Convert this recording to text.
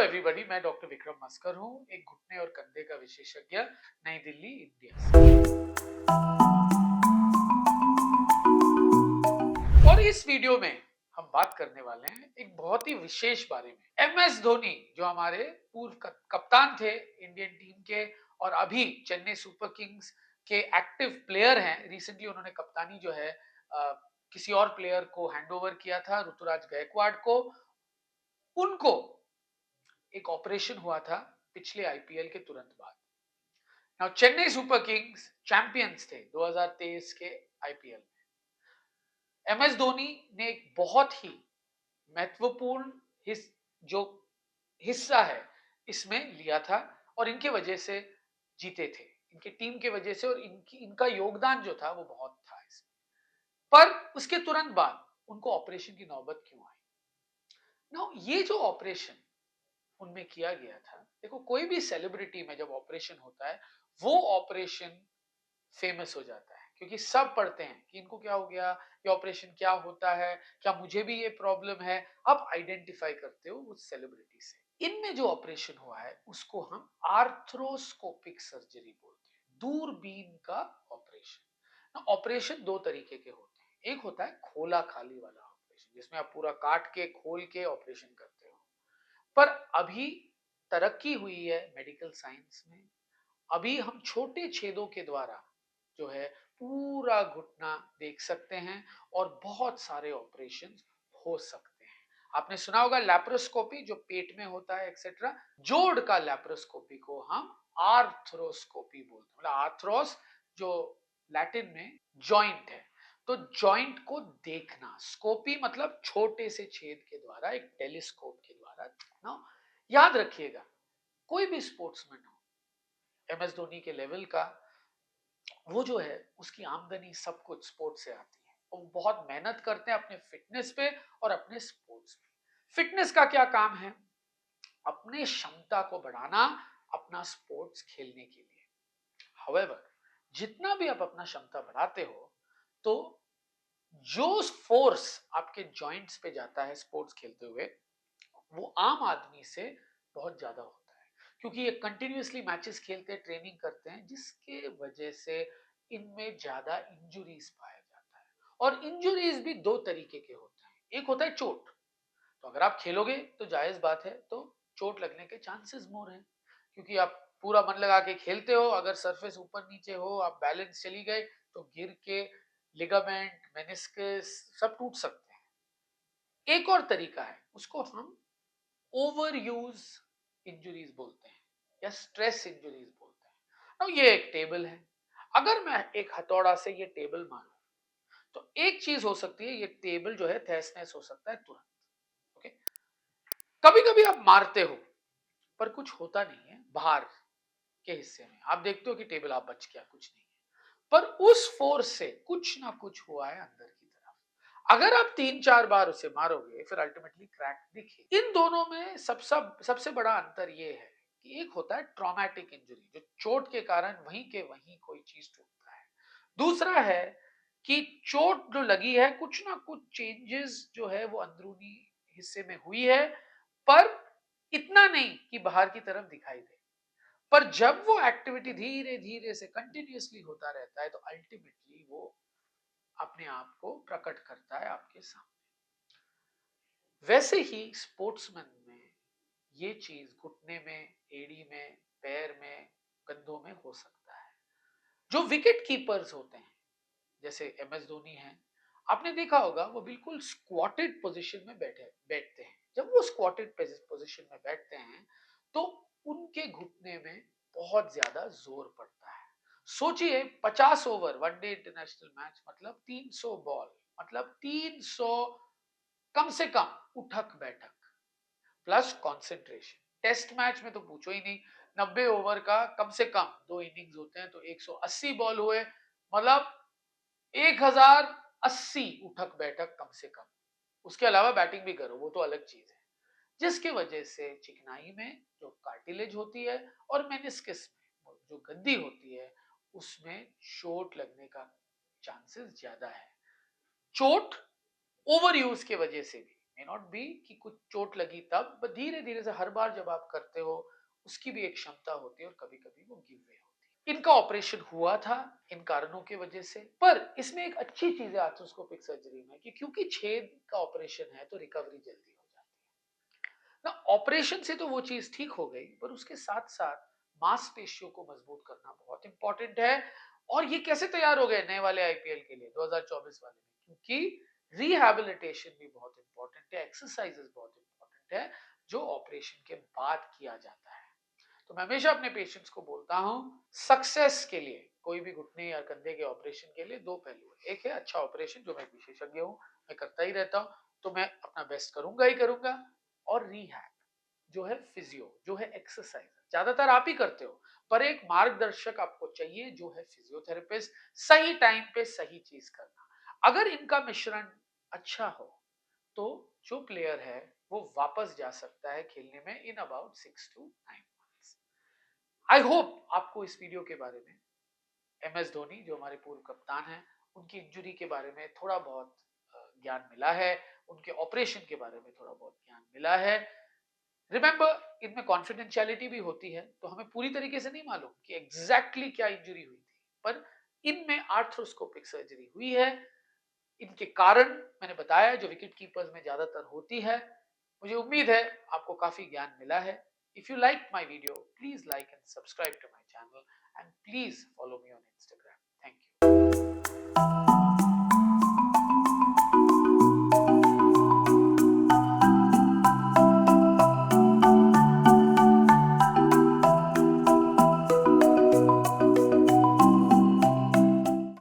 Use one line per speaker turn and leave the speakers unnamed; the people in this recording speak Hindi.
एवरीबॉडी, मैं डॉक्टर विक्रम मस्कर हूँ, एक घुटने और कंधे का विशेषज्ञ, नई दिल्ली, इंडिया से। और इस वीडियो में हम बात करने वाले हैं एक बहुत ही विशेष बारे में। एमएस धोनी, जो हमारे पूर्व कप्तान थे इंडियन टीम के और अभी चेन्नई सुपर किंग्स के एक्टिव प्लेयर हैं। रिसेंटली उन्होंने कप्तानी जो है किसी और प्लेयर को हैंडओवर किया था, ऋतुराज गायकवाड़ को। उनको एक ऑपरेशन हुआ था पिछले आईपीएल के तुरंत बाद। Now Chennai super Kings champions थे 2023 के आईपीएल में। एमएस धोनी ने एक बहुत ही महत्वपूर्ण जो हिस्सा है इसमें लिया था और इनके वजह से जीते थे, इनकी टीम के वजह से, और इनका योगदान जो था वो बहुत था इसमें। पर उसके तुरंत बाद उनको ऑपरेशन की नौबत क्यों आई? नाउ ये जो ऑपरेशन उनमें किया गया था, देखो कोई भी सेलिब्रिटी में जब ऑपरेशन होता है वो ऑपरेशन फेमस हो जाता है, क्योंकि सब पढ़ते हैं कि इनको क्या हो गया, ये ऑपरेशन क्या होता है, क्या मुझे भी ये प्रॉब्लम है। आप आइडेंटिफाई करते हो उस सेलिब्रिटी से। इनमें जो ऑपरेशन हुआ है उसको हम आर्थ्रोस्कोपिक सर्जरी बोलते हैं, दूरबीन का ऑपरेशन। ऑपरेशन दो तरीके के होते हैं, एक होता है खोला खाली वाला ऑपरेशन, जिसमें आप पूरा काट के खोल के ऑपरेशन करते हो। पर अभी तरक्की हुई है मेडिकल साइंस में, अभी हम छोटे छेदों के द्वारा जो है पूरा घुटना देख सकते हैं और बहुत सारे ऑपरेशन हो सकते हैं। आपने सुना होगा लैप्रोस्कोपी, जो पेट में होता है एक्सेट्रा। जोड़ का लैप्रोस्कोपी को हम आर्थ्रोस्कोपी बोलते हैं। मतलब आर्थ्रोस जो लैटिन में जॉइंट है, तो जॉइंट को देखना, स्कोपी मतलब छोटे से छेद के द्वारा, एक टेलीस्कोप के द्वारा देखना। याद रखिएगा, कोई भी स्पोर्ट्समैन हो एमएस धोनी के लेवल का, वो जो है उसकी आमदनी सब कुछ स्पोर्ट्स से आती है। वो बहुत मेहनत करते हैं अपने फिटनेस पे और अपने स्पोर्ट्स पे। फिटनेस का क्या काम है? अपने क्षमता को बढ़ाना अपना स्पोर्ट्स खेलने के लिए। हाउएवर, जितना भी आप अपना क्षमता बढ़ाते हो, तो जो फोर्स आपके जॉइंट्स पे जाता है स्पोर्ट्स खेलते हुए, वो आम आदमी से बहुत ज्यादा होता है, क्योंकि ये कंटिन्यूअसली मैचेस खेलते हैं, ट्रेनिंग करते हैं, जिसके वजह से इनमें ज्यादा इंजुरीज पाया जाता है। और इंजुरीज भी दो तरीके के होते हैं। एक होता है चोट, तो अगर आप खेलोगे तो जायज बात है, तो चोट लगने के चांसेस मोर हैं, क्योंकि आप पूरा मन लगा के खेलते हो। अगर सरफेस ऊपर नीचे हो, आप बैलेंस चली गए, तो गिर के लिगामेंट, मेनिस्कस सब टूट सकते हैं। एक और तरीका है, उसको हम ओवर यूज इंजुरीज बोलते हैं या स्ट्रेस इंजुरीज बोलते हैं। अब ये एक टेबल है, अगर मैं एक हथौड़ा से ये टेबल मारूं, तो एक चीज हो सकती है, ये टेबल जो है तहस नहस हो सकता है तुरंत। ओके, कभी कभी आप मारते हो पर कुछ होता नहीं है, बाहर के हिस्से में आप देखते हो कि टेबल आप बच गया, कुछ नहीं है, पर उस फोर्स से कुछ ना कुछ हुआ है अंदर की तरफ। अगर आप 3-4 बार उसे मारोगे, फिर अल्टीमेटली क्रैक दिखे। इन दोनों में सबसे बड़ा अंतर ये है कि एक होता है ट्रॉमेटिक इंजरी, जो चोट के कारण वहीं के वहीं कोई चीज टूटता है। दूसरा है कि चोट जो लगी है, कुछ ना कुछ चेंजेस जो है वो अंदरूनी हिस्से में हुई है, पर इतना नहीं कि बाहर की तरफ दिखाई दे। पर जब वो एक्टिविटी धीरे धीरे से कंटिन्यूअसली होता रहता है, तो अल्टीमेटली वो अपने आप को प्रकट करता है आपके सामने। वैसे ही स्पोर्ट्समैन में ये चीज घुटने में, एड़ी में, पैर में, कंधों में हो सकता है। जो विकेट कीपर्स होते हैं, जैसे एमएस धोनी है, आपने देखा होगा वो बिल्कुल स्क्वाटेड पोजीशन में बैठते हैं। जब वो स्क्वाटेड पोजीशन में बैठते हैं, तो उनके घुटने में बहुत ज्यादा जोर पड़ता है। सोचिए, 50 ओवर वनडे इंटरनेशनल मैच, मतलब 300 बॉल, मतलब 300 कम से कम उठक बैठक प्लस कंसंट्रेशन। टेस्ट मैच में तो पूछो ही नहीं, 90 ओवर का कम से कम 2 इनिंग्स होते हैं, तो 180 बॉल हुए, मतलब 1080 उठक बैठक कम से कम। उसके अलावा बैटिंग भी करो, वो तो अलग चीज है, जिसके वजह से चिकनाई में जो कार्टिलेज होती है और मेनिस्कस में जो गद्दी होती है, उसमें चोट लगने का चांसेस ज्यादा है। चोट ओवर यूज के वजह से भी, मे नॉट बी कि कुछ चोट लगी तब, बट धीरे धीरे से हर बार जब आप करते हो उसकी भी एक क्षमता होती है और कभी कभी वो गिव वे होती है। इनका ऑपरेशन हुआ था इन कारणों की वजह से, पर इसमें एक अच्छी चीज है आर्थ्रोस्कोपिक सर्जरी में कि क्योंकि छेद का ऑपरेशन है तो रिकवरी जल्दी हो जाती है ना। ऑपरेशन से तो वो चीज ठीक हो गई, पर उसके साथ साथ मांसपेशियों को मजबूत करना बहुत इंपॉर्टेंट है। और ये कैसे तैयार हो गए नए वाले आईपीएल के लिए 2024 वाले में, क्योंकि रिहैबिलिटेशन भी बहुत इंपॉर्टेंट है, एक्सरसाइजेस बहुत इंपॉर्टेंट है जो ऑपरेशन के बाद किया जाता है। तो मैं हमेशा अपने पेशेंट्स को बोलता हूं, सक्सेस के लिए कोई भी घुटने या कंधे के ऑपरेशन के लिए दो पहलू है। एक है अच्छा ऑपरेशन, जो मैं विशेषज्ञ हूं, मैं करता ही रहता हूं, तो मैं अपना बेस्ट करूंगा ही करूंगा। और रिहैब जो है, फिजियो जो है, एक्सरसाइज ज्यादातर आप ही करते हो, पर एक मार्गदर्शक आपको चाहिए जो है फिजियोथेरेपिस्ट, सही टाइम पे सही चीज करना। अगर इनका मिश्रण अच्छा हो तो जो प्लेयर है वो वापस जा सकता है खेलने में in about 6 to 9 months। I hope आपको इस वीडियो के बारे में एमएस धोनी जो हमारे पूर्व कप्तान हैं उनकी इंजरी के बारे में थोड़ा बहुत ज्ञान मिला है, उनके ऑपरेशन के बारे में थोड़ा बहुत ज्ञान मिला है। रिमेंबर, इनमें कॉन्फिडेंशियलिटी भी होती है, तो हमें पूरी तरीके से नहीं मालूम कि एग्जैक्टली क्या इंजरी हुई थी, पर इनमें आर्थ्रोस्कोपिक सर्जरी हुई है। इनके कारण मैंने बताया जो विकेट कीपर्स में ज्यादातर होती है। मुझे उम्मीद है आपको काफी ज्ञान मिला है। If you like my video, please like and subscribe to my channel, and please follow me on Instagram. Thank you.